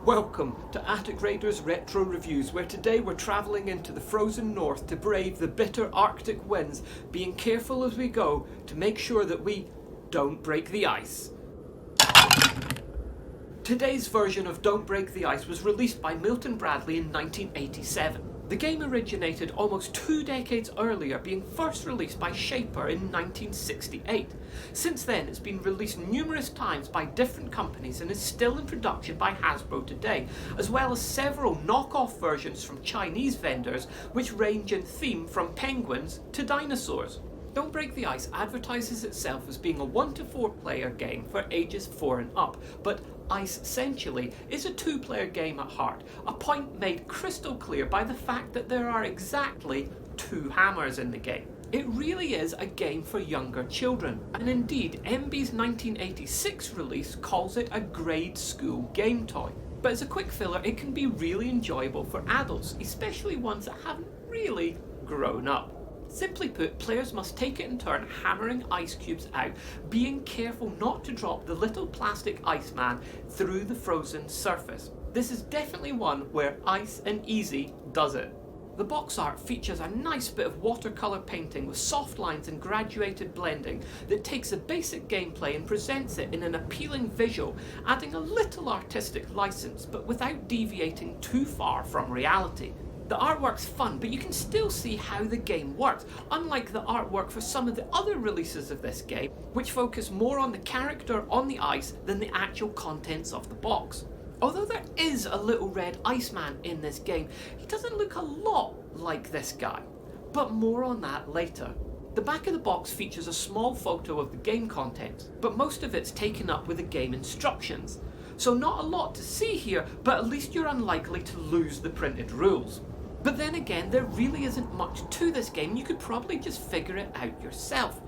Welcome to Attic Raiders Retro Reviews, where today we're travelling into the frozen north to brave the bitter Arctic winds, being careful as we go to make sure that we don't break the ice. Today's version of Don't Break the Ice was released by Milton Bradley in 1987. The game originated almost 2 decades earlier, being first released by Schaper in 1968. Since then, it's been released numerous times by different companies and is still in production by Hasbro today, as well as several knockoff versions from Chinese vendors, which range in theme from penguins to dinosaurs. Don't Break the Ice advertises itself as being a 1 to 4 player game for ages 4 and up, but Ice essentially is a 2-player game at heart, a point made crystal clear by the fact that there are exactly 2 hammers in the game. It really is a game for younger children, and indeed MB's 1986 release calls it a grade school game toy. But as a quick filler, it can be really enjoyable for adults, especially ones that haven't really grown up. Simply put, players must take it in turn hammering ice cubes out, being careful not to drop the little plastic Iceman through the frozen surface. This is definitely one where Ice and Easy does it. The box art features a nice bit of watercolour painting with soft lines and graduated blending that takes the basic gameplay and presents it in an appealing visual, adding a little artistic license but without deviating too far from reality. The artwork's fun, but you can still see how the game works, unlike the artwork for some of the other releases of this game, which focus more on the character on the ice than the actual contents of the box. Although there is a little red Iceman in this game, he doesn't look a lot like this guy, but more on that later. The back of the box features a small photo of the game contents, but most of it's taken up with the game instructions. So not a lot to see here, but at least you're unlikely to lose the printed rules. But then again, there really isn't much to this game. You could probably just figure it out yourself.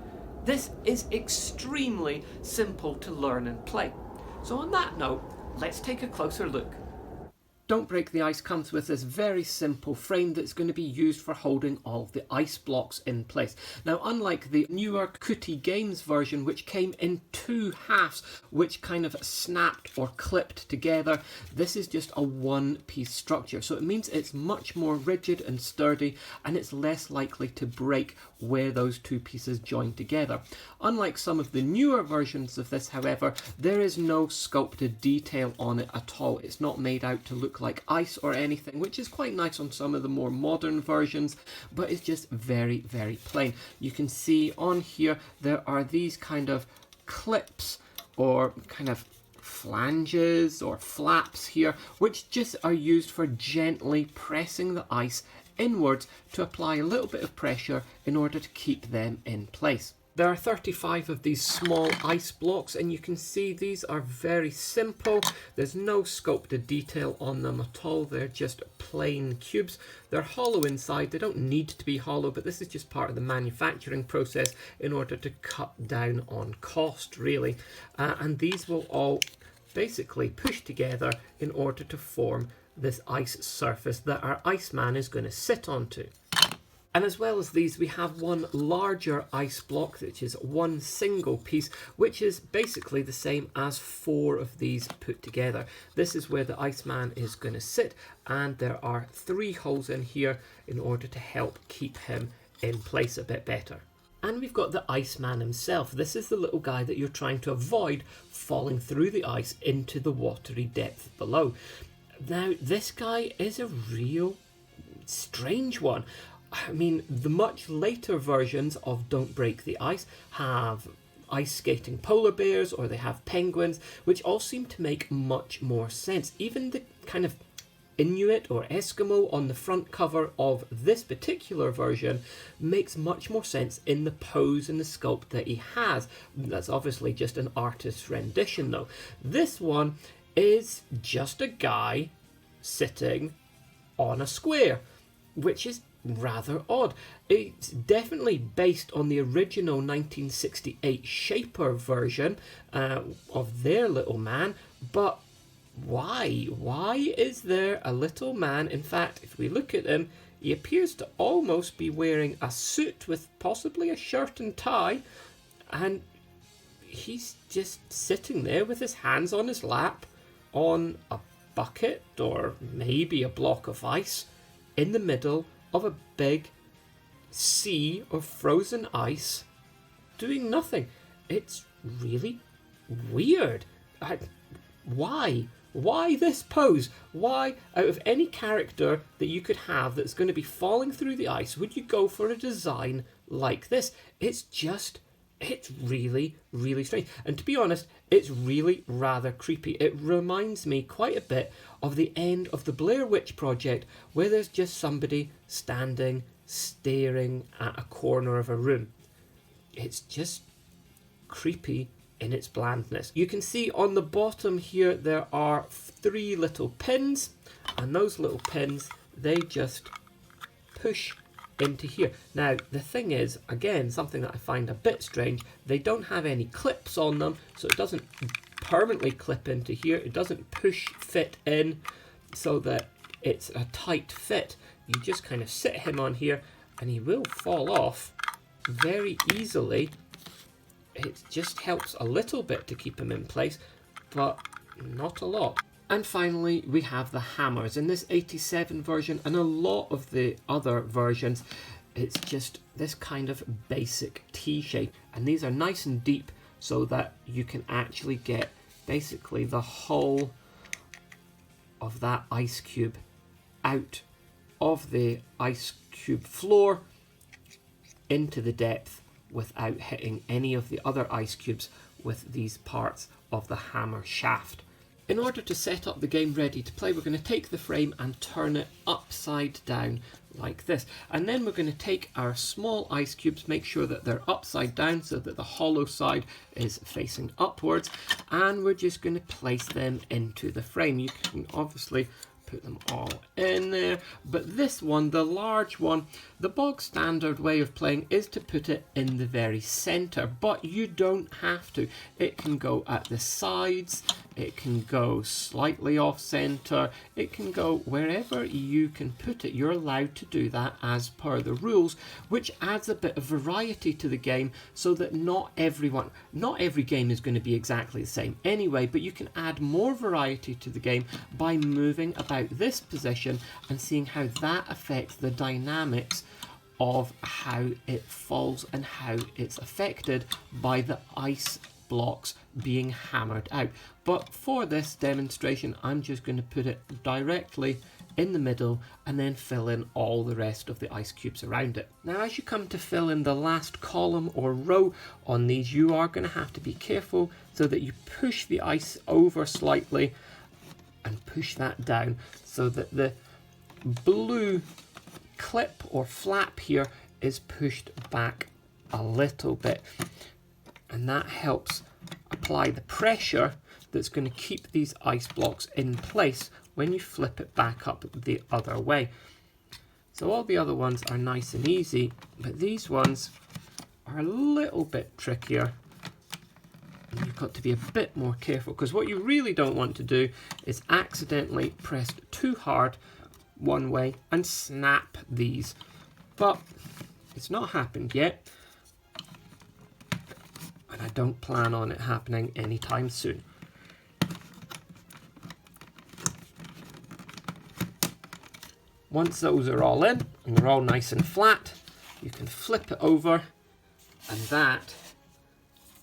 This is extremely simple to learn and play. So on that note, let's take a closer look. Don't Break the Ice comes with this very simple frame that's going to be used for holding all of the ice blocks in place. Now, unlike the newer Kuti Games version, which came in 2 halves, which kind of snapped or clipped together, this is just a one-piece structure. So it means it's much more rigid and sturdy, and it's less likely to break where those 2 pieces join together. Unlike some of the newer versions of this, however, there is no sculpted detail on it at all. It's not made out to look like ice or anything, which is quite nice on some of the more modern versions, but it's just very, very plain. You can see on here there are these kind of clips or kind of flanges or flaps here, which just are used for gently pressing the ice inwards to apply a little bit of pressure in order to keep them in place. There are 35 of these small ice blocks, and you can see these are very simple. There's no sculpted detail on them at all. They're just plain cubes. They're hollow inside. They don't need to be hollow, but this is just part of the manufacturing process in order to cut down on cost, really. And these will all basically push together in order to form this ice surface that our Iceman is going to sit onto. And as well as these, we have one larger ice block, which is one single piece, which is basically the same as 4 of these put together. This is where the Iceman is going to sit, and there are 3 holes in here in order to help keep him in place a bit better. And we've got the Iceman himself. This is the little guy that you're trying to avoid falling through the ice into the watery depth below. Now, this guy is a real strange one. I mean, the much later versions of Don't Break the Ice have ice skating polar bears, or they have penguins, which all seem to make much more sense. Even the kind of Inuit or Eskimo on the front cover of this particular version makes much more sense in the pose and the sculpt that he has. That's obviously just an artist's rendition, though. This one is just a guy sitting on a square, which is rather odd. It's definitely based on the original 1968 Schaper version of their little man, but why? Why is there a little man? In fact, if we look at him, he appears to almost be wearing a suit with possibly a shirt and tie, and he's just sitting there with his hands on his lap on a bucket or maybe a block of ice in the middle of a big sea of frozen ice doing nothing. It's really weird. Why? Why this pose? Why, out of any character that you could have that's going to be falling through the ice, would you go for a design like this? It's really, really strange. And to be honest, it's really rather creepy. It reminds me quite a bit of the end of the Blair Witch Project, where there's just somebody standing, staring at a corner of a room. It's just creepy in its blandness. You can see on the bottom here there are 3 little pins, and those little pins, they just push into here. Now the thing is, again, something that I find a bit strange, they don't have any clips on them, so it doesn't permanently clip into here. It doesn't push fit in so that it's a tight fit. You just kind of sit him on here and he will fall off very easily. It just helps a little bit to keep him in place, but not a lot. And finally, we have the hammers. In this 87 version and a lot of the other versions, it's just this kind of basic T shape. And these are nice and deep so that you can actually get basically the whole of that ice cube out of the ice cube floor into the depth without hitting any of the other ice cubes with these parts of the hammer shaft. In order to set up the game ready to play, we're going to take the frame and turn it upside down like this. And then we're going to take our small ice cubes, make sure that they're upside down so that the hollow side is facing upwards. And we're just going to place them into the frame. You can obviously put them all in there, but this one, the large one, the bog standard way of playing is to put it in the very center, but you don't have to. It can go at the sides, it can go slightly off center, it can go wherever you can put it. You're allowed to do that as per the rules, which adds a bit of variety to the game so that not every game is going to be exactly the same anyway, but you can add more variety to the game by moving about this position and seeing how that affects the dynamics of how it falls and how it's affected by the ice blocks being hammered out. But for this demonstration, I'm just going to put it directly in the middle and then fill in all the rest of the ice cubes around it. Now, as you come to fill in the last column or row on these, you are going to have to be careful so that you push the ice over slightly and push that down so that the blue clip or flap here is pushed back a little bit, and that helps apply the pressure that's going to keep these ice blocks in place when you flip it back up the other way. So all the other ones are nice and easy, but these ones are a little bit trickier. You've got to be a bit more careful, because what you really don't want to do is accidentally press too hard one way and snap these. But it's not happened yet, and I don't plan on it happening anytime soon. Once those are all in and they're all nice and flat, you can flip it over, and that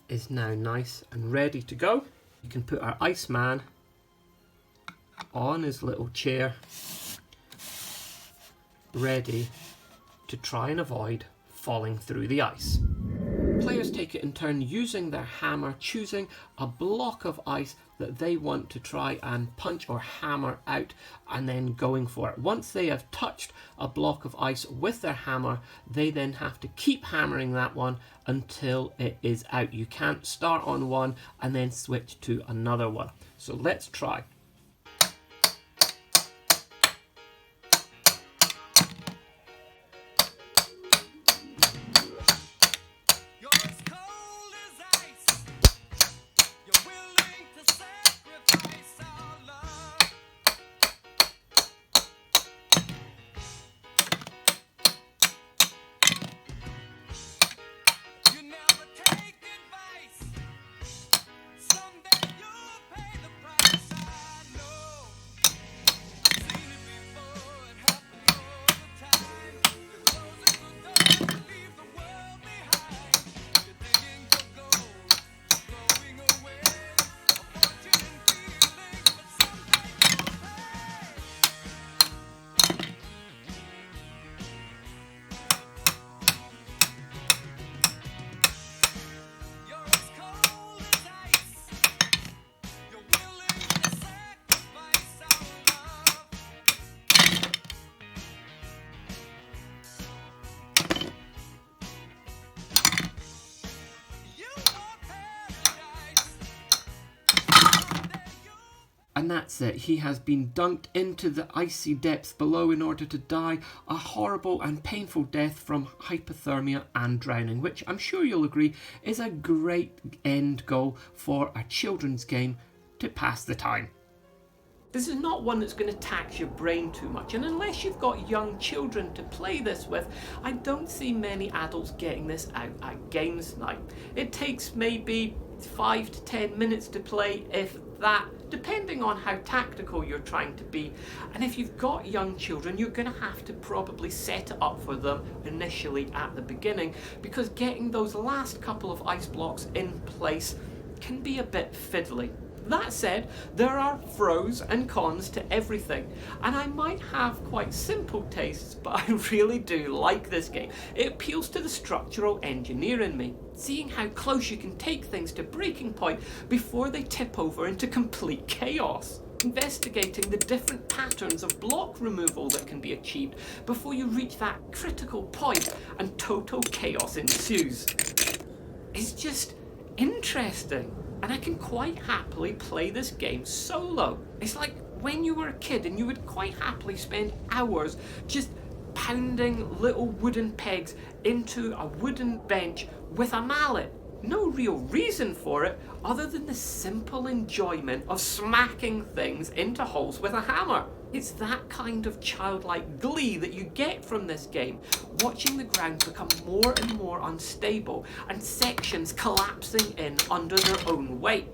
is now nice and ready to go. You can put our Iceman on his little chair, ready to try and avoid falling through the ice. Players take it in turn using their hammer, choosing a block of ice that they want to try and punch or hammer out, and then going for it. Once they have touched a block of ice with their hammer, they then have to keep hammering that one until it is out. You can't start on one and then switch to another one. So let's try. And that's it. He has been dunked into the icy depths below in order to die a horrible and painful death from hypothermia and drowning, which I'm sure you'll agree is a great end goal for a children's game to pass the time. This is not one that's going to tax your brain too much, and unless you've got young children to play this with, I don't see many adults getting this out at games night. It takes maybe 5 to 10 minutes to play, if that, depending on how tactical you're trying to be. And if you've got young children, you're going to have to probably set it up for them initially at the beginning, because getting those last couple of ice blocks in place can be a bit fiddly. That said, there are pros and cons to everything, and I might have quite simple tastes, but I really do like this game. It appeals to the structural engineer in me, seeing how close you can take things to breaking point before they tip over into complete chaos. Investigating the different patterns of block removal that can be achieved before you reach that critical point and total chaos ensues. It's just interesting. And I can quite happily play this game solo. It's like when you were a kid and you would quite happily spend hours just pounding little wooden pegs into a wooden bench with a mallet. No real reason for it other than the simple enjoyment of smacking things into holes with a hammer. It's that kind of childlike glee that you get from this game, watching the ground become more and more unstable and sections collapsing in under their own weight.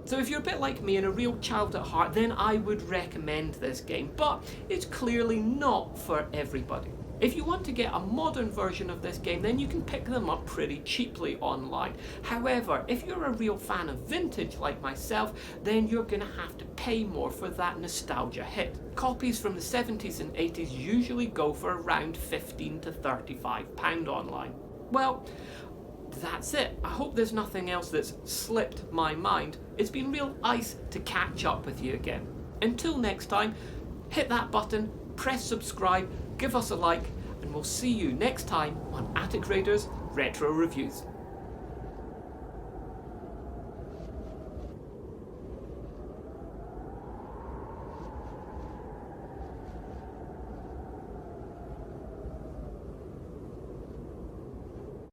So if you're a bit like me and a real child at heart, then I would recommend this game, but it's clearly not for everybody. If you want to get a modern version of this game, then you can pick them up pretty cheaply online. However, if you're a real fan of vintage like myself, then you're going to have to pay more for that nostalgia hit. Copies from the 70s and 80s usually go for around £15 to £35 online. Well, that's it. I hope there's nothing else that's slipped my mind. It's been real nice to catch up with you again. Until next time, hit that button, press subscribe, give us a like, and we'll see you next time on Attic Raiders Retro Reviews.